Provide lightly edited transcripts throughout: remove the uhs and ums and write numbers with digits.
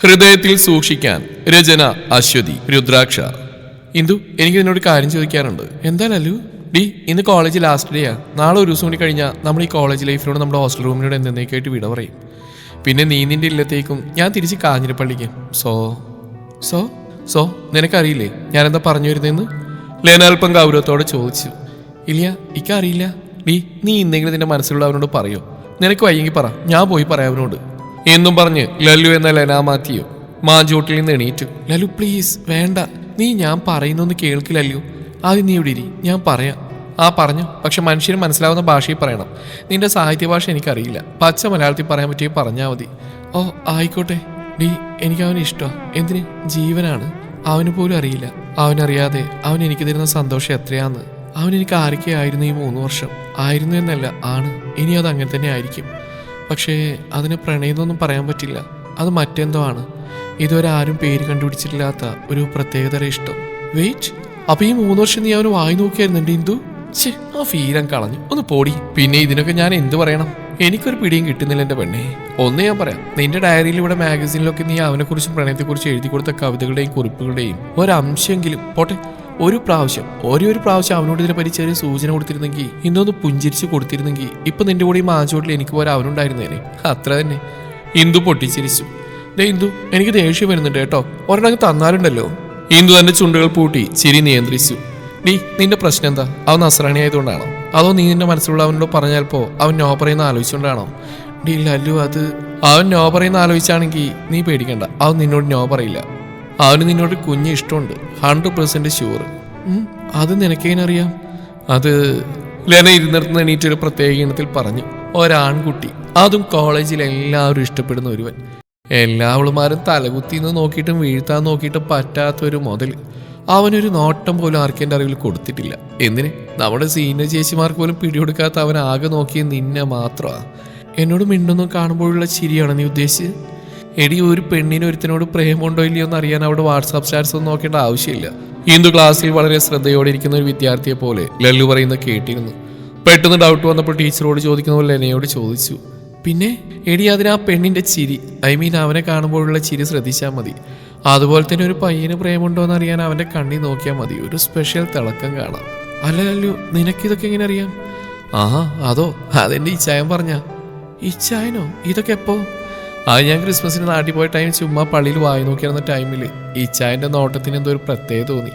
ഹൃദയത്തിൽ സൂക്ഷിക്കാൻ. രചന അശ്വതി. രുദ്രാക്ഷ. ഇന്ദു, എനിക്ക് നിന്നോട് കാര്യം ചോദിക്കാറുണ്ട്. എന്താ ലല്ലു? ഡി, ഇന്ന് കോളേജ് ലാസ്റ്റ് ഡേയാ. നാളെ ഒരു ദിവസം കൂടി കഴിഞ്ഞാൽ നമ്മൾ ഈ കോളേജ് ലൈഫിനോട് നമ്മുടെ ഹോസ്റ്റൽ റൂമിനോട് എന്നേക്കായിട്ട് വിട പറയും. പിന്നെ നീ നിന്റെ ഇല്ലത്തേക്കും ഞാൻ തിരിച്ച് കാഞ്ഞിരപ്പള്ളിക്കും. സോ സോ സോ നിനക്കറിയില്ലേ ഞാനെന്താ പറഞ്ഞു വരുന്നതെന്ന്? ലേന അല്പം ഗൗരവത്തോടെ ചോദിച്ചു. ഇല്ല, എനിക്കറിയില്ല. ഡി, നീ ഇന്നെങ്കിലും നിന്റെ മനസ്സിലുള്ള അവനോട് പറയോ? നിനക്ക് വയ്യെങ്കിൽ പറ, ഞാൻ പോയി പറയാം അവനോട് എന്നും പറഞ്ഞ് ലല്ലു എന്ന ലെന മാറ്റിയോ മാഞ്ചോട്ടിൽ നിന്ന് എണീറ്റു. ലല്ലു പ്ലീസ് വേണ്ട, നീ ഞാൻ പറയുന്നൊന്ന് കേൾക്ക് ലല്ലു. ആദ്യം നീ ഇവിടെ ഇരി, ഞാൻ പറയാം. ആ പറഞ്ഞു, പക്ഷെ മനുഷ്യന് മനസ്സിലാവുന്ന ഭാഷയിൽ പറയണം. നിന്റെ സാഹിത്യ ഭാഷ എനിക്കറിയില്ല, പച്ച മലയാളത്തിൽ പറയാൻ പറ്റിയ പറഞ്ഞാൽ മതി. ഓ ആയിക്കോട്ടെ. ഡി, എനിക്ക് അവന് ഇഷ്ടമാണ്. എന്തിന്? ജീവനാണ്. അവന് പോലും അറിയില്ല. അവനറിയാതെ അവൻ എനിക്ക് തരുന്ന സന്തോഷം എത്രയാന്ന്. അവൻ എനിക്ക് ആരൊക്കെ ആയിരുന്നു ഈ 3 വർഷം. ആയിരുന്നു എന്നല്ല, ആണ്. ഇനി അത് അങ്ങനെ തന്നെ ആയിരിക്കും. പക്ഷേ അതിന് പ്രണയമെന്നൊന്നും പറയാൻ പറ്റില്ല. അത് മറ്റെന്തോ ആണ്. ഇതുവരെ ആരും പേര് കണ്ടുപിടിച്ചിട്ടില്ലാത്ത ഒരു പ്രത്യേകതര ഇഷ്ടം. വെയിറ്റ്, അപ്പൊ ഈ 3 വർഷം നീ അവന് വായി നോക്കിയായിരുന്നുണ്ട് ഇന്ദു? ഛേ, ആ ഫീലം കളഞ്ഞു. ഒന്ന് പോടി. പിന്നെ ഇതിനൊക്കെ ഞാൻ എന്ത് പറയണം? എനിക്കൊരു പിടിയും കിട്ടുന്നില്ല എൻ്റെ പെണ്ണെ. ഒന്ന് ഞാൻ പറയാം, നിന്റെ ഡയറിയിലൂടെ മാഗസീനിലൊക്കെ നീ അവനെക്കുറിച്ചും പ്രണയത്തെക്കുറിച്ചും എഴുതി കൊടുത്ത കവിതകളുടെയും കുറിപ്പുകളുടെയും ഒരംശമെങ്കിലും പോട്ടെ ഒരു പ്രാവശ്യം അവനോട് ഇതിനെപ്പറ്റി ചെറിയ സൂചന കൊടുത്തിരുന്നെങ്കിൽ, ഇന്നൊന്ന് പുഞ്ചിരിച്ച് കൊടുത്തിരുന്നെങ്കിൽ ഇപ്പൊ നിന്റെ കൂടെ ഈ മാഞ്ചോട്ടിൽ എനിക്ക് പോലെ അവനുണ്ടായിരുന്നേനെ. അത്ര തന്നെ. ഇന്ദു പൊട്ടിച്ചിരിച്ചു. ദേ ഇന്ദു, എനിക്ക് ദേഷ്യം വരുന്നുണ്ട് കേട്ടോ. ഒരെണ്ണം തന്നാലുണ്ടല്ലോ. ഇന്ദു തന്റെ ചുണ്ടുകൾ പൂട്ടി ചിരി നിയന്ത്രിച്ചു. ഡി, നിന്റെ പ്രശ്നം എന്താ? അവൻ നസ്രാണി ആയതുകൊണ്ടാണോ? അതോ നീ നിന്റെ മനസ്സിലുള്ള അവനോട് പറഞ്ഞാൽപ്പോ അവൻ നോ പറയുന്ന ആലോചിച്ചുകൊണ്ടാണോ? ഡി ലല്ലു, അത് അവൻ നോ പറയുന്ന ആലോചിച്ചാണെങ്കിൽ നീ പേടിക്കണ്ട, അവൻ നിന്നോട് നോ പറയില്ല. അവന് നിന്നോട് കുഞ്ഞ് ഇഷ്ടമുണ്ട്, 100% ഷുവർ. അത് നിനക്കെങ്ങനെ അറിയാം? അത് ലെന ഇരുന്നിടത്ത് എണീറ്റൊരു പ്രത്യേക ഇനത്തിൽ പറഞ്ഞു. ഒരാൺകുട്ടി, അതും കോളേജിൽ എല്ലാവരും ഇഷ്ടപ്പെടുന്ന ഒരുവൻ. എല്ലാവളുമാരും തലകുത്തിന്ന് നോക്കിയിട്ടും വീഴ്ത്താൻ നോക്കിയിട്ടും പറ്റാത്തൊരു മുതൽ. അവനൊരു നോട്ടം പോലും ആർക്കെൻ്റെ അറിവിൽ കൊടുത്തിട്ടില്ല. എന്തിന്? നമ്മുടെ സീനിയർ ചേച്ചിമാർക്ക് പോലും പിടികൊടുക്കാത്ത അവൻ ആകെ നോക്കിയ നിന്നെ മാത്രമാണ്. എന്നോട് മിണ്ടൊന്നും കാണുമ്പോഴുള്ള ചിരിയാണ് നീ ഉദ്ദേശിച്ച്? എടി, ഒരു പെണ്ണിന് ഒരുത്തിനോട് പ്രേമുണ്ടോ ഇല്ലയോ എന്ന് അറിയാൻ അവിടെ വാട്സാപ്പ് സ്റ്റാറ്റസ് ഒന്നും നോക്കേണ്ട ആവശ്യമില്ല. ഇന്ദു ക്ലാസ്സിൽ വളരെ ശ്രദ്ധയോടെ ഇരിക്കുന്ന ഒരു വിദ്യാർത്ഥിയെ പോലെ ലല്ലു പറയുന്നത് കേട്ടിരുന്നു. പെട്ടെന്ന് ഡൗട്ട് വന്നപ്പോൾ ടീച്ചറോട് ചോദിക്കുന്ന പോലെ ലെനയോട് ചോദിച്ചു. പിന്നെ എടി, അതിന് ആ പെണ്ണിന്റെ ചിരി, അവനെ കാണുമ്പോഴുള്ള ചിരി ശ്രദ്ധിച്ചാൽ മതി. അതുപോലെ തന്നെ ഒരു പയ്യന് പ്രേമുണ്ടോ എന്ന് അറിയാൻ അവന്റെ കണ്ണി നോക്കിയാൽ മതി. ഒരു സ്പെഷ്യൽ തിളക്കം കാണാം. അല്ല ലല്ലു, നിനക്കിതൊക്കെ എങ്ങനെ അറിയാം? അതോ, അതെന്റെ ഇച്ചായൻ പറഞ്ഞ. ഇച്ചായനോ? ഇതൊക്കെ എപ്പോ? അത് ഞാൻ ക്രിസ്മസിന് നാട്ടിൽ പോയ ടൈം ചുമ്മാ പള്ളിയിൽ വായി നോക്കിയിരുന്ന ടൈമിൽ ഇച്ചായന്റെ നോട്ടത്തിന് എന്തോ ഒരു പ്രത്യേകത തോന്നി.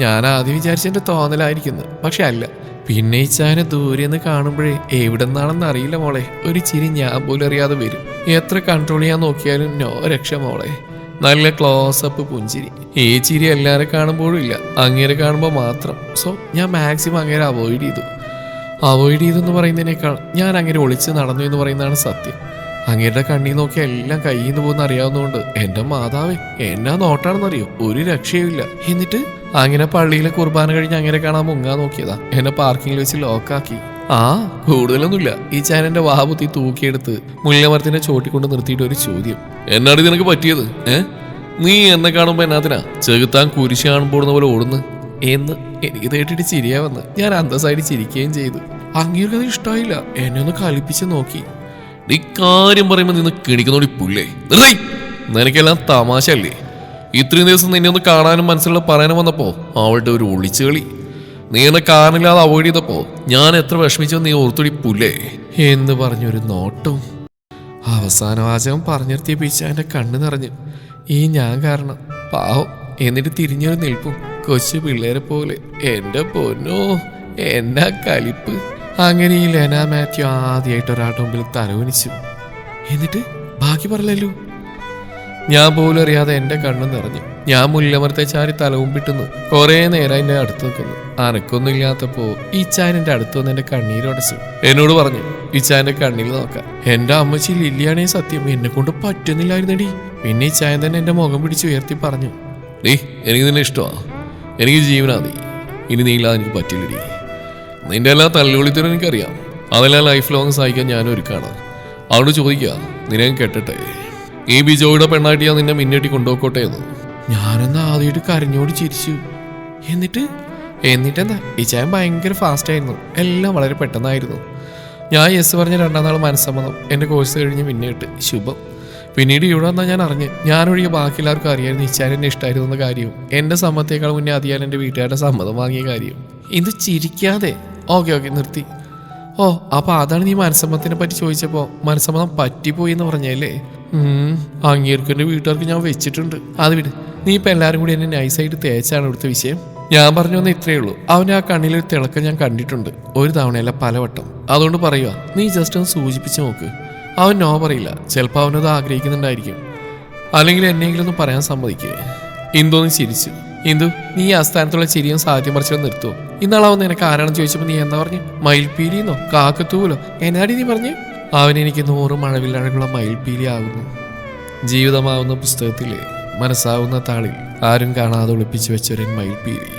ഞാൻ ആദ്യം വിചാരിച്ചെന്റെ തോന്നലായിരിക്കുന്നു, പക്ഷെ അല്ല. പിന്നെ ഇച്ചായനെ ദൂരെ നിന്ന് കാണുമ്പോഴേ എവിടെ നിന്നാണെന്ന് അറിയില്ല മോളെ, ഒരു ചിരി ഞാൻ പോലും അറിയാതെ വരും. എത്ര കൺട്രോൾ ചെയ്യാൻ നോക്കിയാലും നോ രക്ഷ മോളെ. നല്ല ക്ലോസപ്പ് പുഞ്ചിരി. ഈ ചിരി എല്ലാവരെ കാണുമ്പോഴും ഇല്ല, അങ്ങേരെ കാണുമ്പോൾ മാത്രം. സോ ഞാൻ മാക്സിമം അങ്ങേരെ അവോയ്ഡ് ചെയ്തെന്ന് പറയുന്നതിനേക്കാൾ ഞാൻ അങ്ങനെ ഒളിച്ച് നടന്നു എന്ന് പറയുന്നതാണ് സത്യം. അങ്ങേരുടെ കണ്ണീർ നോക്കി എല്ലാം കയ്യിൽ നിന്ന് പോകുന്ന അറിയാവുന്നതുകൊണ്ട് എന്റെ മാതാവേ, എന്നാ നോട്ടാണെന്നറിയോ, ഒരു രക്ഷയുമില്ല. എന്നിട്ട് അങ്ങനെ പള്ളിയിലെ കുർബാന കഴിഞ്ഞ് അങ്ങനെ കാണാൻ മുങ്ങാൻ നോക്കിയതാ. എന്നെ പാർക്കിങ്ങിൽ വെച്ച് ലോക്കാക്കി. കൂടുതലൊന്നുമില്ല. ഈ ചാനന്റെ വാബുത്തി തൂക്കിയെടുത്ത് മുല്ലമരത്തിന്റെ ചോട്ടിക്കൊണ്ട് നിർത്തിയിട്ട് ഒരു ചോദ്യം. എന്നാണ് നിനക്ക് പറ്റിയത്? നീ എന്നെ കാണുമ്പോ എന്നാത്തിനാ ചെകുത്താൻ കുരിശ് കാണുമ്പോടുന്ന പോലെ ഓടുന്നു എന്ന് എനിക്ക് കേട്ടിട്ട് ചിരിയാ വന്ന് ഞാൻ അന്തസ്സായിട്ട് ചിരിക്കുകയും ചെയ്തു. അങ്ങേർക്കത് ഇഷ്ടമായില്ല. എന്നെ ഒന്ന് കളിപ്പിച്ച് നോക്കി. നീ കാര്യം പറയുമ്പോ നിന്ന് കിണിക്കുന്നോടി പുല്ലേ. നിനക്കെല്ലാം തമാശ അല്ലേ? ഇത്രയും ദിവസം നിന്നെ ഒന്ന് കാണാനും മനസ്സിലുള്ള പറയാനും വന്നപ്പോ അവളുടെ ഒരു ഒളിച്ചുകളി. നീ എന്നെ കാണില്ലാതെ അവോയ്ഡ് ചെയ്തപ്പോ ഞാൻ എത്ര വിഷമിച്ചോ നീ ഓർത്തൊടി പുല്ലേ എന്ന് പറഞ്ഞൊരു നോട്ടും. അവസാന വാചകം പറഞ്ഞിർത്തിപ്പിച്ച എന്റെ കണ്ണ് നിറഞ്ഞു. ഈ ഞാൻ കാരണം പാവം. എന്നിട്ട് തിരിഞ്ഞൊരു നിൽപ്പും കൊച്ചു പിള്ളേരെ പോലെ. എന്റെ പൊന്നോ, എന്നാ കലിപ്പ്. അങ്ങനെ ഈ ലെന മാത്യു ആദ്യമായിട്ട് ഒരാളുടെ മുമ്പിൽ തലവനിച്ചു. എന്നിട്ട് ബാക്കി പറയലല്ലോ. ഞാൻ പോലും അറിയാതെ എന്റെ കണ്ണു നിറഞ്ഞു. ഞാൻ മുല്ലമരത്തെ ചാരി തലവും പിട്ടുന്നു. കുറെ നേരം എന്റെ അടുത്ത് നിൽക്കുന്നു. അനക്കൊന്നും ഇല്ലാത്തപ്പോ ഈ ചായൻ എന്റെ അടുത്ത് വന്ന് എന്റെ കണ്ണീരടച്ചു. എന്നോട് പറഞ്ഞു ഈ ചായന്റെ കണ്ണിൽ നോക്കാം. എന്റെ അമ്മച്ചി ലില്ലിയാണേ സത്യം, എന്നെ കൊണ്ട് പറ്റുന്നില്ലായിരുന്നടി. പിന്നെ ഈ ചായൻ തന്നെ എന്റെ മുഖം പിടിച്ച് ഉയർത്തി പറഞ്ഞു. ഡീ, എനിക്ക് നിന്നെ ഇഷ്ടമാ, എനിക്ക് ജീവനാ നീ. ഇനി നീ ഇല്ലാതെ എനിക്ക് പറ്റില്ലടി. നിന്റെ എല്ലാ തല്ലുകൊളിത്തരും എനിക്കറിയാം. അതെല്ലാം ലൈഫ് ലോങ് സഹിക്കാൻ ഞാൻ ഒരുക്കാണ്. അവളോട് ചോദിക്കുക, നിന്നെ കെട്ടട്ടെ? ഈ ബിജോയുടെ പെണ്ണായിട്ട് ഞാൻ നിന്നെ മിന്നേറ്റി കൊണ്ടുപോക്കോട്ടെ എന്ന്. ഞാനെന്നാ ആദ്യമായിട്ട് കരഞ്ഞോട് ചിരിച്ചു. എന്നിട്ടെന്താ, ഈ ചായം ഭയങ്കര ഫാസ്റ്റ് ആയിരുന്നു. എല്ലാം വളരെ പെട്ടെന്നായിരുന്നു. ഞാൻ യെസ് പറഞ്ഞ 2ാം നാൾ മനസ്സമ്മതം. എൻ്റെ കോഴ്സ് കഴിഞ്ഞ് മിന്നേറ്റ് ശുഭം. പിന്നീട് ഇവിടെ വന്നാൽ ഞാൻ അറിഞ്ഞ് ഞാനൊഴികെ ബാക്കി എല്ലാവർക്കും അറിയായിരുന്നു ഇച്ചാൻ എന്നെ ഇഷ്ടമായിരുന്നു എന്ന കാര്യവും എൻ്റെ സമ്മതത്തേക്കാൾ മുന്നേ അതിയാൻ എൻ്റെ വീട്ടുകാരുടെ സമ്മതം വാങ്ങിയ കാര്യവും. ഇത് ചിരിക്കാതെ. ഓക്കെ നിർത്തി. ഓ അപ്പൊ അതാണ് നീ മനസ്സമ്മതത്തിനെ പറ്റി ചോദിച്ചപ്പോ മനസ്സമ്മതം പറ്റിപ്പോയി എന്ന് പറഞ്ഞല്ലേ? അങ്ങേർക്കും എൻ്റെ വീട്ടുകാർക്ക് ഞാൻ വെച്ചിട്ടുണ്ട്. അത് വിട്. നീ ഇപ്പൊ എല്ലാവരും കൂടി എന്നെ നൈസായിട്ട് തേച്ചാണ് ഇവിടുത്തെ വിഷയം. ഞാൻ പറഞ്ഞു വന്ന ഇത്രയേ ഉള്ളൂ. അവൻ്റെ ആ കണ്ണിലൊരു തിളക്കം ഞാൻ കണ്ടിട്ടുണ്ട്, ഒരു തവണയല്ല പലവട്ടം. അതുകൊണ്ട് പറയുക, നീ ജസ്റ്റ് ഒന്ന് സൂചിപ്പിച്ച് നോക്ക്. അവൻ നോ പറയില്ല. ചിലപ്പോൾ അവനത് ആഗ്രഹിക്കുന്നുണ്ടായിരിക്കും, അല്ലെങ്കിൽ എന്നെങ്കിലും ഒന്ന് പറയാൻ സമ്മതിക്കേ. ഇന്ദുന്ന് ചിരിച്ചു. ഇന്ദു, നീ ആ സ്ഥാനത്തുള്ള ചിരിയും സാധ്യം പറിച്ചു നിർത്തുമോ? ഇന്നാളാവുന്ന നിനക്ക് ആരാണെന്ന് ചോദിച്ചപ്പോൾ നീ എന്താ പറഞ്ഞു? മയിൽപ്പീലിന്നോ കാക്കത്തൂലോ എന്നാടി നീ പറഞ്ഞു? അവനെനിക്ക് 100 മഴവില്ലഴകുള്ള മയിൽപ്പീലി ആകുന്നു. ജീവിതമാവുന്ന പുസ്തകത്തിലെ മനസ്സാവുന്ന താളിൽ ആരും കാണാതെ ഒളിപ്പിച്ചു വെച്ചൊരു മയിൽപ്പീലി,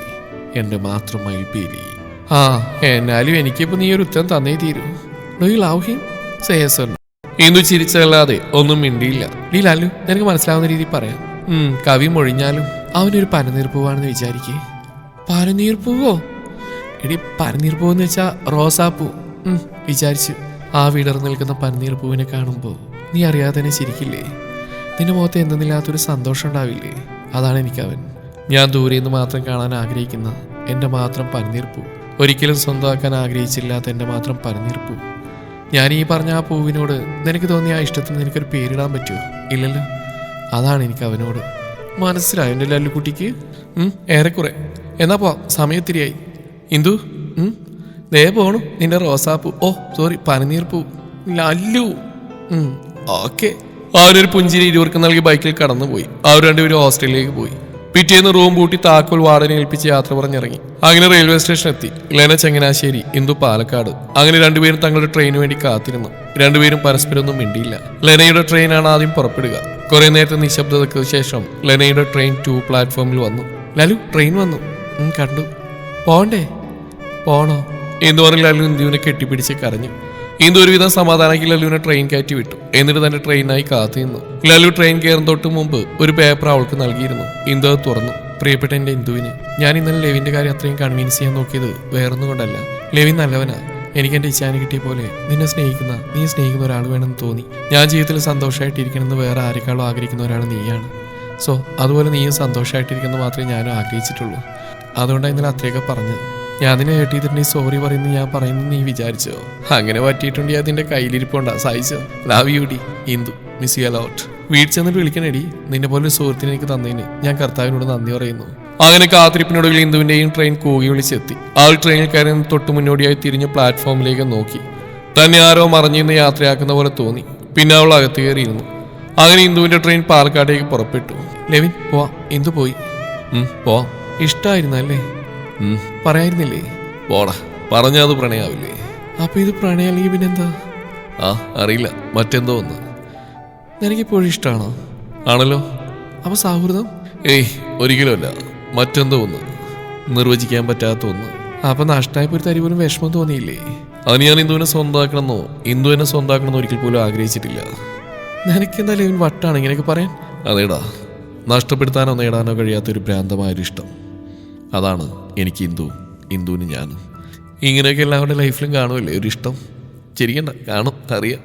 എൻ്റെ മാത്രം മയിൽപ്പീലി. എന്നാലും എനിക്കിപ്പോൾ നീ ഒരു ഉത്തരം തന്നേ തീരൂ. Do you love him? Say yes or no. Indu ചിരിച്ചല്ലാതെ ഒന്നും മിണ്ടിയില്ല. ഡി ലാലു, നിനക്ക് മനസ്സിലാവുന്ന രീതിയിൽ പറയാം. കവി മൊഴിഞ്ഞാലും അവനൊരു പനിനീർപ്പൂവാണെന്ന് വിചാരിക്കേ. പനിനീർപ്പൂവോ? എടി പനിനീർപ്പൂവെന്ന് വെച്ചാ റോസാപ്പൂ. വിചാരിച്ചു. ആ വിടർന്നു നിൽക്കുന്ന പനിനീർപ്പൂവിനെ കാണുമ്പോൾ നീ അറിയാതെ തന്നെ ചിരിക്കില്ലേ? നിന്റെ മുഖത്ത് എന്തെന്നില്ലാത്തൊരു സന്തോഷം ഉണ്ടാവില്ലേ? അതാണ് എനിക്കവൻ. ഞാൻ ദൂരെ നിന്ന് മാത്രം കാണാൻ ആഗ്രഹിക്കുന്ന എൻ്റെ മാത്രം പനിനീർപ്പൂ, ഒരിക്കലും സ്വന്തമാക്കാൻ ആഗ്രഹിച്ചില്ലാത്ത എൻ്റെ മാത്രം പനിനീർപ്പൂ. ഞാൻ ഈ പറഞ്ഞ ആ പൂവിനോട് നിനക്ക് തോന്നിയ ആ ഇഷ്ടത്തിന് നിനക്കൊരു പേരിടാൻ പറ്റുമോ? ഇല്ലല്ലോ. അതാണ് എനിക്ക് അവനോട്. മനസ്സിലായോ എൻ്റെ ലല്ലുക്കുട്ടിക്ക്? ഏറെക്കുറെ. എന്നാ പോവാം, സമയത്തിരിയായി. ഇന്ദു, ദേ പോണു നിന്റെ റോസാപ്പൂ. ഓ സോറി, പനിനീർപ്പൂ. ലല്ലു. ഓക്കെ. അവരൊരു പുഞ്ചിരി ഇരുവർക്കും നൽകി ബൈക്കിൽ കടന്നുപോയി. അവർ രണ്ടുപേരും ഹോസ്റ്റലിലേക്ക് പോയി. പിറ്റേന്ന് റൂം പൂട്ടി താക്കോൽ വാർഡനെ ഏൽപ്പിച്ച് യാത്ര പറഞ്ഞിറങ്ങി. അങ്ങനെ റെയിൽവേ സ്റ്റേഷൻ എത്തി. ലെന ചങ്ങനാശ്ശേരി, ഇന്ദു പാലക്കാട്. അങ്ങനെ രണ്ടുപേരും തങ്ങളുടെ ട്രെയിനു വേണ്ടി കാത്തിരുന്നു. രണ്ടുപേരും പരസ്പരം ഒന്നും മിണ്ടിയില്ല. ലെനയുടെ ട്രെയിനാണ് ആദ്യം പുറപ്പെടുക. കുറെ നേരത്തെ നിശബ്ദതയ്ക്ക് ശേഷം ലെനയുടെ ട്രെയിൻ 2 പ്ലാറ്റ്ഫോമിൽ വന്നു. ലലു, ട്രെയിൻ വന്നു. കണ്ടു. പോണ്ടേ? പോണോ എന്ന് പറഞ്ഞ് ലലു ഇന്ദുവിനെ കെട്ടിപ്പിടിച്ച് കരഞ്ഞു. ഇന്ദു ഒരുവിധം സമാധാനമാക്കി ലലുവിനെ ട്രെയിൻ കയറ്റി വിട്ടു. എന്നിട്ട് തന്റെ ട്രെയിനായി കാത്തിരുന്നു. ലലു ട്രെയിൻ കയറുന്ന തൊട്ട് മുമ്പ് ഒരു പേപ്പർ അവൾക്ക് നൽകിയിരുന്നു. ഇന്ദു അത് തുറന്നു. പ്രിയപ്പെട്ട എൻ്റെ ഇന്ദുവിന്, ഞാൻ ഇന്നലെ ലെവിന്റെ കാര്യം അത്രയും കൺവിൻസ് ചെയ്യാൻ നോക്കിയത് വേറൊന്നും കൊണ്ടല്ല. ലെവിൻ നല്ലവനാ. എനിക്ക് എൻ്റെ ഇച്ഛാനെ കിട്ടിയ പോലെ നീ സ്നേഹിക്കുന്ന ഒരാൾ വേണമെന്ന് തോന്നി. ഞാൻ ജീവിതത്തിൽ സന്തോഷമായിട്ടിരിക്കണമെന്ന് വേറെ ആരെക്കാളും ആഗ്രഹിക്കുന്ന ഒരാൾ നീയാണ്. സോ അതുപോലെ നീയും സന്തോഷമായിട്ടിരിക്കുന്നത് മാത്രമേ ഞാനും ആഗ്രഹിച്ചിട്ടുള്ളൂ. അതുകൊണ്ടാണ് ഇന്നലെ അത്രയൊക്കെ പറഞ്ഞത്. ഞാൻ അതിനെ കേട്ടിട്ടുണ്ടെങ്കിൽ സോറി പറയുന്നത് ഞാൻ പറയുന്നത് നീ വിചാരിച്ചോ? അങ്ങനെ പറ്റിയിട്ടുണ്ടെങ്കിൽ അതിൻ്റെ കയ്യിലിരിപ്പുണ്ടാ. സഹിച്ചോ? ലവ് യു ഡി ഇന്ദു, മിസ് യു അലോട്ട്. വീട്ടിൽ ചെന്നിട്ട് വിളിക്കണേടി. നിന്നെ പോലെ ഒരു സുഹൃത്തിനെ എനിക്ക് തന്നതിന് ഞാൻ കർത്താവിനോട് നന്ദി പറയുന്നു. അങ്ങനെ കാത്തിരിപ്പിനൊടുവിൽ ഇന്ദുവിന്റെയും ട്രെയിൻ കൂകി വിളിച്ചെത്തി. ആൾ ട്രെയിനിൽ കയറി തൊട്ട് മുന്നോടിയായി തിരിഞ്ഞ് പ്ലാറ്റ്ഫോമിലേക്ക് നോക്കി. തന്നെ ആരോ മറിഞ്ഞിന്ന് യാത്രയാക്കുന്ന പോലെ തോന്നി. പിന്നെ അവൾ അകത്ത് കയറിയിരുന്നു. അങ്ങനെ ഇന്ദുവിന്റെ ട്രെയിൻ പാലക്കാടേക്ക് പുറപ്പെട്ടു. ലെവിൻ, പോവാം. ഇന്ദു പോയി. പോവാം. ഇഷ്ടമായിരുന്നല്ലേ? പറയായിരുന്നില്ലേ? പോടാ, പറഞ്ഞാൽ അത് പ്രണയാവില്ലേ? അപ്പൊ ഇത് പ്രണയം അല്ലെങ്കിൽ പിന്നെന്താ? അറിയില്ല, മറ്റെന്തോ ഒന്ന്. നിനക്കിപ്പോഴും ഇഷ്ടമാണോ? ആണല്ലോ. അപ്പൊ സൗഹൃദം? ഒരിക്കലുമല്ല, മറ്റെന്തോ ഒന്ന്, നിർവചിക്കാൻ പറ്റാത്ത ഒന്ന്. അപ്പൊ നഷ്ടമായപ്പോ ഒരു തരി പോലും വിഷമം തോന്നിയില്ലേ? അതിന് ഞാൻ ഇന്ദുവിനെ സ്വന്തമാക്കണമെന്നോ ഇന്ദുവിനെ സ്വന്തമാക്കണമെന്നോ ഒരിക്കൽ പോലും ആഗ്രഹിച്ചിട്ടില്ല. നിനക്കെന്താ ലെവിൻ വട്ടാണ് ഇങ്ങനെയൊക്കെ പറയാൻ? അതേടാ, നഷ്ടപ്പെടുത്താനോ നേടാനോ കഴിയാത്തൊരു ഭ്രാന്തമായൊരു ഇഷ്ടം. അതാണ് എനിക്ക് ഇന്ദുവിന് ഞാനും. ഇങ്ങനെയൊക്കെ എല്ലാവരുടെ ലൈഫിലും കാണുമല്ലേ ഒരു ഇഷ്ടം? ചിരിക്കണ്ട, കാണും, അറിയാം.